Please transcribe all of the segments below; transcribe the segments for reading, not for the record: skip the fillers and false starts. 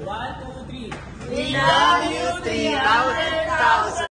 One, two, three. We love you 3,000.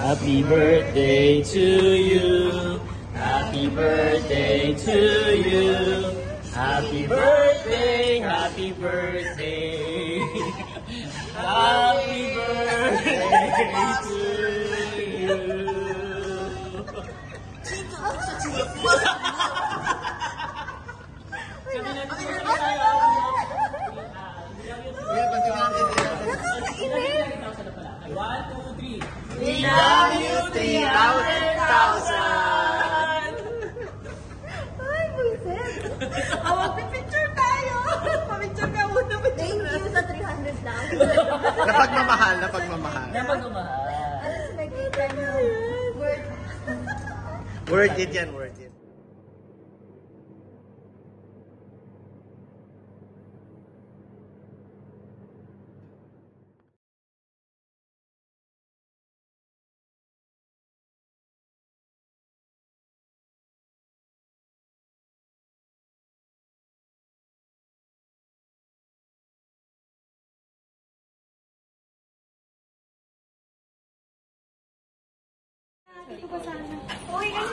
Happy birthday to you. Happy birthday to you. Happy birthday, happy birthday. Happy birthday to you. One, two, three. We love you 3,000. Ay, buisit. Magpipicture tayo. Pamicture ka muna. Thank you sa 300 lang. Napagmamahal, napagmamahal. Napagmamahal. Alas, nakita nyo. Worth it yan, worth it.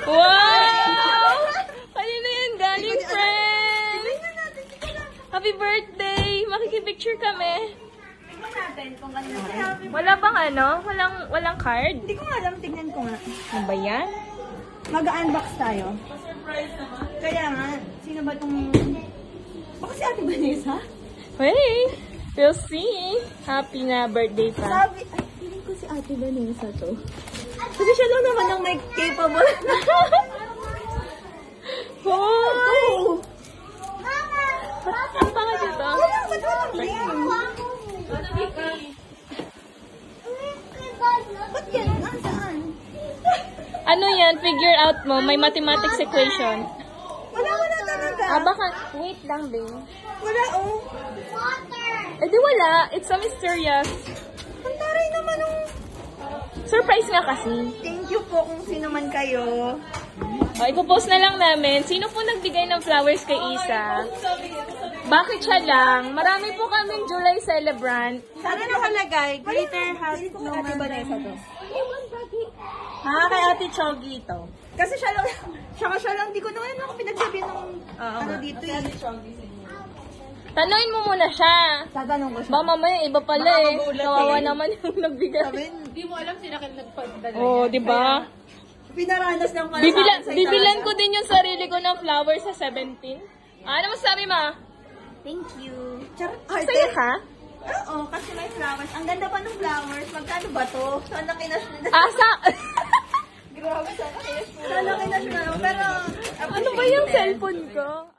Wow! Kanina yan galing, friend! Happy birthday! Makikipicture kami. Tignan natin kung kanina siya. Wala bang ano? Walang card? Hindi ko nga alam, tignan ko nga. Ano ba yan? Mag-unbox tayo. Kaya nga, sino ba itong... Baka si Ate Vanessa? Hey! We'll see! Happy na birthday pa. Sabi, ay, feeling ko si Ate Vanessa to. Kasi siya lang naman ang may capable. Hoy! Ang pangit ito. Ba't walang name? Ba't yan? Saan? Ano yan? Figure out mo. May mathematics equation. Wala talaga. Baka... Wait lang, babe. Wala, oh. Eh di wala. It's so mysterious. Ang taray naman, oh. Surprise nga kasi. Thank you po kung sino man kayo. Ipopost na lang namin. Sino po nagbigay ng flowers kay Isa? Bakit siya lang? Marami po kaming July celebrant. Sana nakalagay, greater has no Ate Vanessa to. Kay Ate Chogi to. Kasi siya lang, di ko naman ako pinagsabi ng ano dito eh. Tanungin mo muna siya. Tatanong ko siya. Ba mamaya iba pala eh. Kawawa naman yung nagbigay. Di mo alam sila kayo nagpagdala. Oh, di ba? Pinaranas ng pala Bibilan ko din yung sarili ko ng flowers sa 17. Ano masabi, ma? Thank you. Charot. Saya ka? Oo, kasi may flowers. Ang ganda pa ng flowers. Magkano ba to? Sana kinas na. Asa? Grabe, sana kinas na. Sana kinas na. Pero, Ano ba yung cellphone ko?